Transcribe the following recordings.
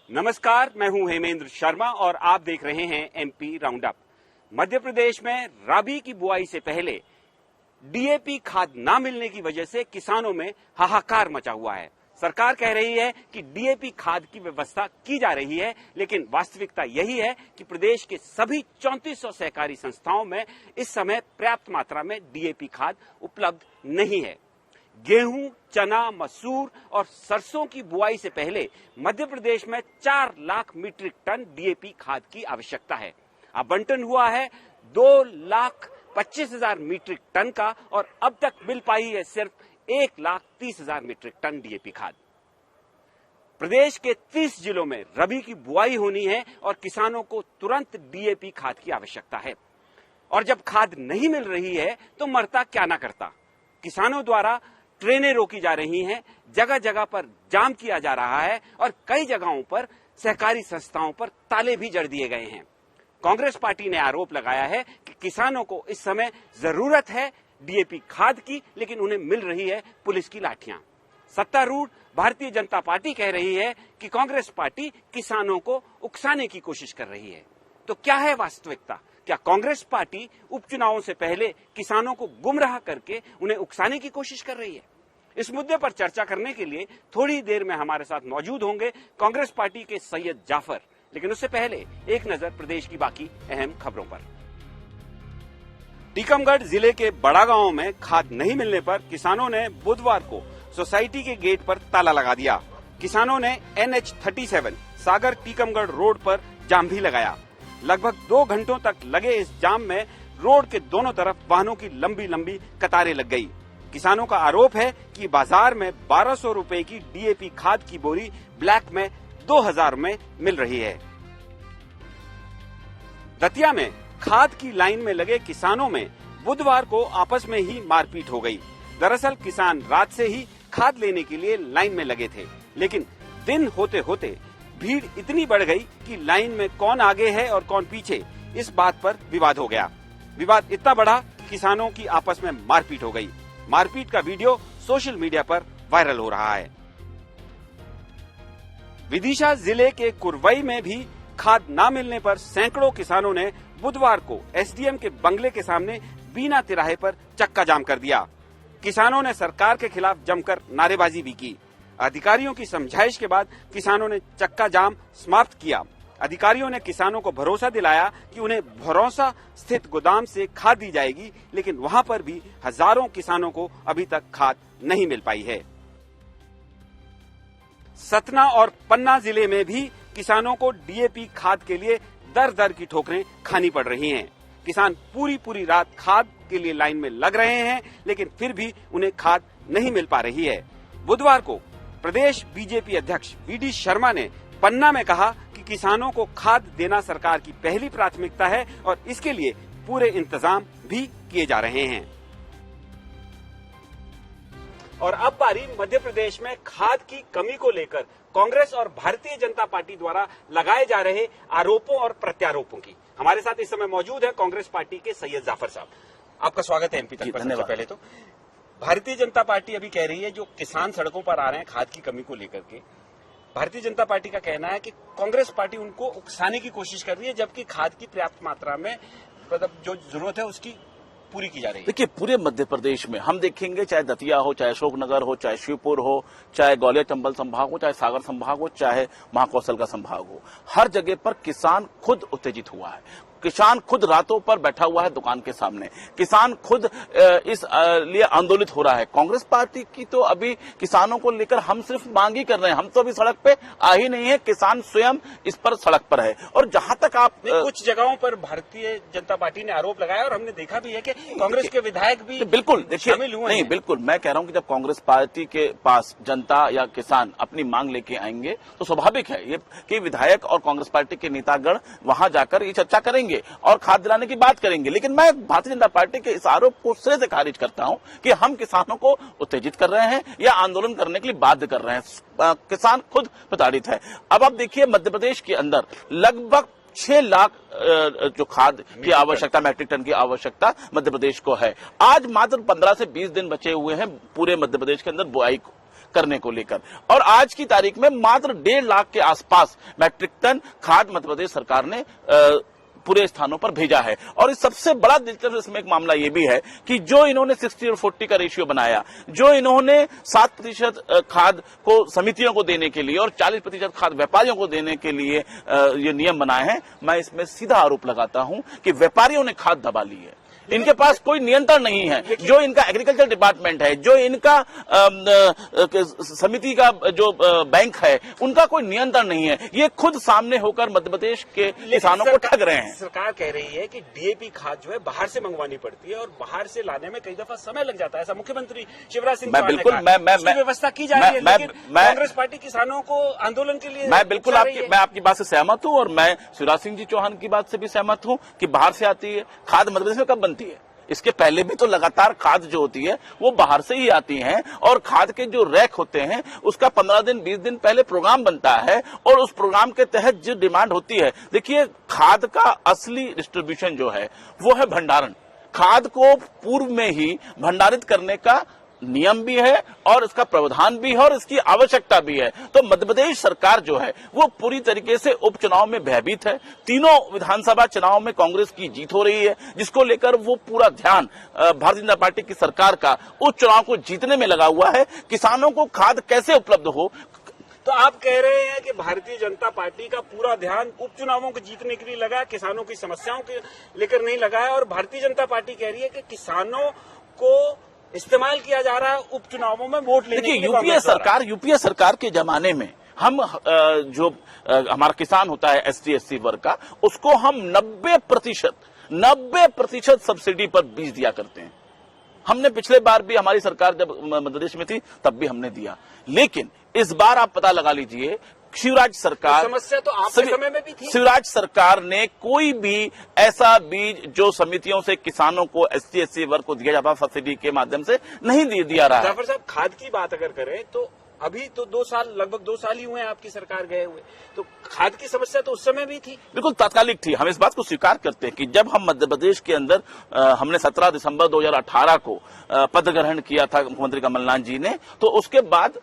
नमस्कार, मैं हूं हेमेंद्र शर्मा और आप देख रहे हैं MP round up. Madhya Pradesh में राबी की बुआई से पहले डीएपी खाद ना मिलने की वजह से किसानों में हाहाकार मचा हुआ है। सरकार कह रही है कि डीएपी खाद की व्यवस्था की जा रही है, लेकिन वास्तविकता यही है कि प्रदेश के सभी 3400 सहकारी संस्थाओं में इस समय पर्याप्त मात्रा में डीएपी खाद उपलब्ध नहीं है। गेहूं, चना, मसूर और सरसों की बुआई से पहले मध्य प्रदेश में 4 लाख मीट्रिक टन डीएपी खाद की आवश्यकता है। आवंटन हुआ है 2,25,000 मीट्रिक टन का और अब तक मिल पाई है सिर्फ 1,30,000 मीट्रिक टन डीएपी खाद। प्रदेश के 30 जिलों में रबी की बुआई होनी है और किसानों को तुरंत डीएपी खाद की आवश्यकता है। और जब खाद नहीं मिल रही है तो मरता क्या ना करता। किसानों द्वारा ट्रेनें रोकी जा रही हैं, जगह जगह पर जाम किया जा रहा है और कई जगहों पर सहकारी संस्थाओं पर ताले भी जड़ दिए गए हैं। कांग्रेस पार्टी ने आरोप लगाया है कि किसानों को इस समय जरूरत है डीएपी खाद की, लेकिन उन्हें मिल रही है पुलिस की लाठियां। सत्तारूढ़ भारतीय जनता पार्टी कह रही है कि कांग्रेस पार्टी किसानों को उकसाने की कोशिश कर रही है। तो क्या है वास्तविकता? क्या कांग्रेस पार्टी उपचुनावों से पहले किसानों को गुमराह करके उन्हें उकसाने की कोशिश कर रही है? इस मुद्दे पर चर्चा करने के लिए थोड़ी देर में हमारे साथ मौजूद होंगे कांग्रेस पार्टी के सैयद जाफर। लेकिन उससे पहले एक नजर प्रदेश की बाकी अहम खबरों पर। टीकमगढ़ जिले के बड़ा गांव में खाद नहीं मिलने पर किसानों ने बुधवार को सोसाइटी के गेट पर ताला लगा दिया। किसानों ने NH-37 सागर टीकमगढ़ रोड पर जाम भी लगाया। लगभग 2 घंटों तक लगे इस जाम में रोड के दोनों तरफ वाहनों की लंबी लंबी कतारें लग गई। किसानों का आरोप है कि बाजार में 1200 रुपए की डीएपी खाद की बोरी ब्लैक में 2000 में मिल रही है। दतिया में खाद की लाइन में लगे किसानों में बुधवार को आपस में ही मारपीट हो गई। दरअसल किसान रात से ही खाद लेने के लिए लाइन में लगे थे, लेकिन दिन होते होते भीड़ इतनी बढ़ गई कि लाइन में कौन आगे है और कौन पीछे, इस बात पर विवाद हो गया। विवाद इतना बढ़ा कि किसानों की आपस में मारपीट हो गई। मारपीट का वीडियो सोशल मीडिया पर वायरल हो रहा है। विदिशा जिले के कुरवई में भी खाद न मिलने पर सैकड़ों किसानों ने बुधवार को एसडीएम के बंगले के सामने बीना तिराहे पर चक्का जाम कर दिया। किसानों ने सरकार के खिलाफ जमकर नारेबाजी भी की। अधिकारियों की समझाइश के बाद किसानों ने चक्का जाम समाप्त किया। अधिकारियों ने किसानों को भरोसा दिलाया कि उन्हें भरोसा स्थित गोदाम से खाद दी जाएगी, लेकिन वहां पर भी हजारों किसानों को अभी तक खाद नहीं मिल पाई है। सतना और पन्ना जिले में भी किसानों को डीएपी खाद के लिए दर दर की ठोकरें खानी पड़ रही हैं। किसान पूरी रात खाद के लिए लाइन में लग रहे हैं, लेकिन फिर भी उन्हें खाद नहीं मिल पा रही है। बुधवार को प्रदेश बीजेपी अध्यक्ष वीडी शर्मा ने पन्ना में कहा कि किसानों को खाद देना सरकार की पहली प्राथमिकता है और इसके लिए पूरे इंतजाम भी किए जा रहे हैं। और अब बारी मध्य प्रदेश में खाद की कमी को लेकर कांग्रेस और भारतीय जनता पार्टी द्वारा लगाए जा रहे आरोपों और प्रत्यारोपों की। हमारे साथ इस समय मौजूद है कांग्रेस पार्टी के सैयद जाफर साहब। आपका स्वागत है एमपी तक पर। सबसे पहले तो भारतीय जनता पार्टी अभी कह रही है जो किसान सड़कों पर आ रहे हैं खाद की कमी को लेकर के, भारतीय जनता पार्टी का कहना है कि कांग्रेस पार्टी उनको उकसाने की कोशिश कर रही है, जबकि खाद की पर्याप्त मात्रा में मतलब जो जरूरत है उसकी पूरी की जा रही है। देखिए, पूरे मध्य प्रदेश में हम देखेंगे, चाहे दतिया हो, चाहे अशोकनगर हो, चाहे शिवपुर हो, चाहे ग्वालियर चंबल संभाग हो, चाहे सागर संभाग हो, चाहे महाकौशल का संभाग हो, हर जगह पर किसान खुद उत्तेजित हुआ है। किसान खुद रातों पर बैठा हुआ है दुकान के सामने। किसान खुद इस लिए आंदोलित हो रहा है। कांग्रेस पार्टी की तो अभी किसानों को लेकर हम सिर्फ मांग ही कर रहे हैं, हम तो अभी सड़क पे आ ही नहीं है। किसान स्वयं इस पर सड़क पर है। और जहां तक आप कुछ जगहों पर भारतीय जनता पार्टी ने आरोप लगाया और हमने देखा भी है कि कांग्रेस के विधायक भी बिल्कुल शामिल हुए। नहीं, बिल्कुल मैं कह रहा हूं कि जब कांग्रेस पार्टी के पास जनता या किसान अपनी मांग लेके आएंगे तो स्वाभाविक है ये कि विधायक और कांग्रेस पार्टी के नेतागण वहां जाकर ये चर्चा करेंगे और खाद दिलाने की बात करेंगे। लेकिन मैं भारतीय जनता पार्टी के इस आरोप को सिरे से खारिज करता हूं कि हम किसानों को उत्तेजित कर रहे हैं या आंदोलन करने के लिए बाध्य कर रहे हैं। किसान खुद प्रताड़ित है। अब आप देखिए, मध्य प्रदेश के अंदर लगभग 6 लाख जो खाद की आवश्यकता, मैट्रिक टन की आवश्यकता मध्य प्रदेश को है। आज मात्र 15 से 20 दिन बचे हुए हैं पूरे मध्य प्रदेश के अंदर बुआई को। करने को लेकर। और आज की तारीख में मात्र 1.5 लाख के आसपास मैट्रिक टन खाद मध्य प्रदेश सरकार ने पूरे स्थानों पर भेजा है। और इस सबसे बड़ा दिलचस्प इसमें एक मामला यह भी है कि जो इन्होंने 60 और 40 का रेशियो बनाया, जो इन्होंने 7% खाद को समितियों को देने के लिए और 40% खाद व्यापारियों को देने के लिए ये नियम बनाए हैं, मैं इसमें सीधा आरोप लगाता हूं कि व्यापारियों ने खाद दबा ली है। इनके पास कोई नियंत्रण नहीं है। जो इनका एग्रीकल्चर डिपार्टमेंट है, जो इनका समिति का जो बैंक है, उनका कोई नियंत्रण नहीं है। ये खुद सामने होकर मध्य प्रदेश के किसानों को ठग रहे हैं। सरकार कह रही है कि डीएपी खाद जो है बाहर से मंगवानी पड़ती है और बाहर से लाने में कई दफा समय लग जाता है। ऐसा मुख्यमंत्री शिवराज सिंह चौहान ने कहा। मैं व्यवस्था की जा रही है, लेकिन कांग्रेस पार्टी किसानों को आंदोलन के लिए मैं बिल्कुल मैं आपकी बात से सहमत हूं और मैं शिवराज सिंह जी चौहान की बात से भी सहमत हूं कि बाहर से आती है खाद मध्य प्रदेश में कब बनती है। इसके पहले भी तो लगातार खाद जो होती है वो बाहर से ही आती है और खाद के जो रैक होते हैं उसका 15 दिन 20 दिन पहले प्रोग्राम बनता है और उस प्रोग्राम के तहत जो डिमांड होती है, देखिए खाद का असली डिस्ट्रीब्यूशन जो है वो है भंडारण। खाद को पूर्व में ही भंडारित करने का नियम भी है और इसका प्रावधान भी है और इसकी आवश्यकता भी है। तो मध्य प्रदेश सरकार जो है वो पूरी तरीके से उपचुनाव में भयभीत है। तीनों विधानसभा चुनाव में कांग्रेस की जीत हो रही है, जिसको लेकर वो पूरा ध्यान भारतीय जनता पार्टी की सरकार का उस चुनाव को जीतने में लगा हुआ है। किसानों को खाद कैसे उपलब्ध हो। तो आप कह रहे हैं कि भारतीय जनता पार्टी का पूरा ध्यान उपचुनावों को जीतने के लिए लगा, किसानों की समस्याओं के लेकर नहीं लगा है। और भारतीय जनता पार्टी कह रही है कि किसानों को इस्तेमाल किया जा रहा है उपचुनावों में वोट लेने के लिए। यूपीए सरकार के जमाने में हम जो हमारा किसान होता है ST SC वर्ग का, उसको हम 90% सब्सिडी पर बीज दिया करते हैं। हमने पिछले बार भी, हमारी सरकार जब मध्य प्रदेश में थी तब भी हमने दिया, लेकिन इस बार आप पता लगा लीजिए शिवराज सरकार, समस्या तो आपके समय में भी थी। शिवराज सरकार ने कोई भी ऐसा बीज जो समितियों से किसानों को ST SC वर्ग को दिया जाता सब्सिडी के माध्यम से नहीं दिया रहा है। जाफर साहब, खाद की बात अगर करें तो अभी तो लगभग 2 साल ही हुए हैं आपकी सरकार गए हुए, तो खाद की समस्या तो उस समय भी थी। बिल्कुल तात्कालिक थी। हम इस बात को स्वीकार करते हैं कि जब हम मध्य प्रदेश के अंदर हमने 17 दिसंबर 2018 को पद ग्रहण किया था मुख्यमंत्री कमलनाथ जी ने, तो उसके बाद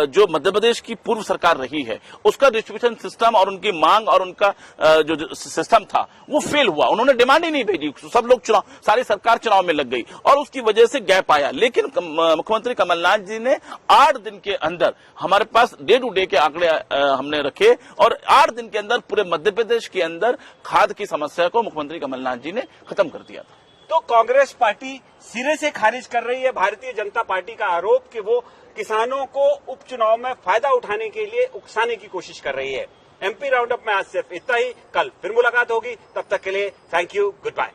जो मध्य प्रदेश की पूर्व सरकार रही है उसका डिस्ट्रीब्यूशन सिस्टम और उनकी मांग और उनका जो सिस्टम था वो फेल हुआ। उन्होंने डिमांड ही नहीं भेजी, सब लोग सारी सरकार चुनाव में लग गई और उसकी वजह से गैप आया। लेकिन मुख्यमंत्री कमलनाथ जी ने 8 दिन के अंदर, हमारे पास डे टू डे के आंकड़े हमने रखे और 8 दिन के अंदर पूरे मध्य प्रदेश के अंदर खाद की समस्या को मुख्यमंत्री कमलनाथ जी ने खत्म कर दिया था। तो कांग्रेस पार्टी सिरे से खारिज कर रही है भारतीय जनता पार्टी का आरोप कि वो किसानों को उपचुनाव में फायदा उठाने के लिए उकसाने की कोशिश कर रही है। MP राउंडअप में आज सिर्फ इतना ही। कल फिर मुलाकात होगी, तब तक के लिए थैंक यू, गुड बाय।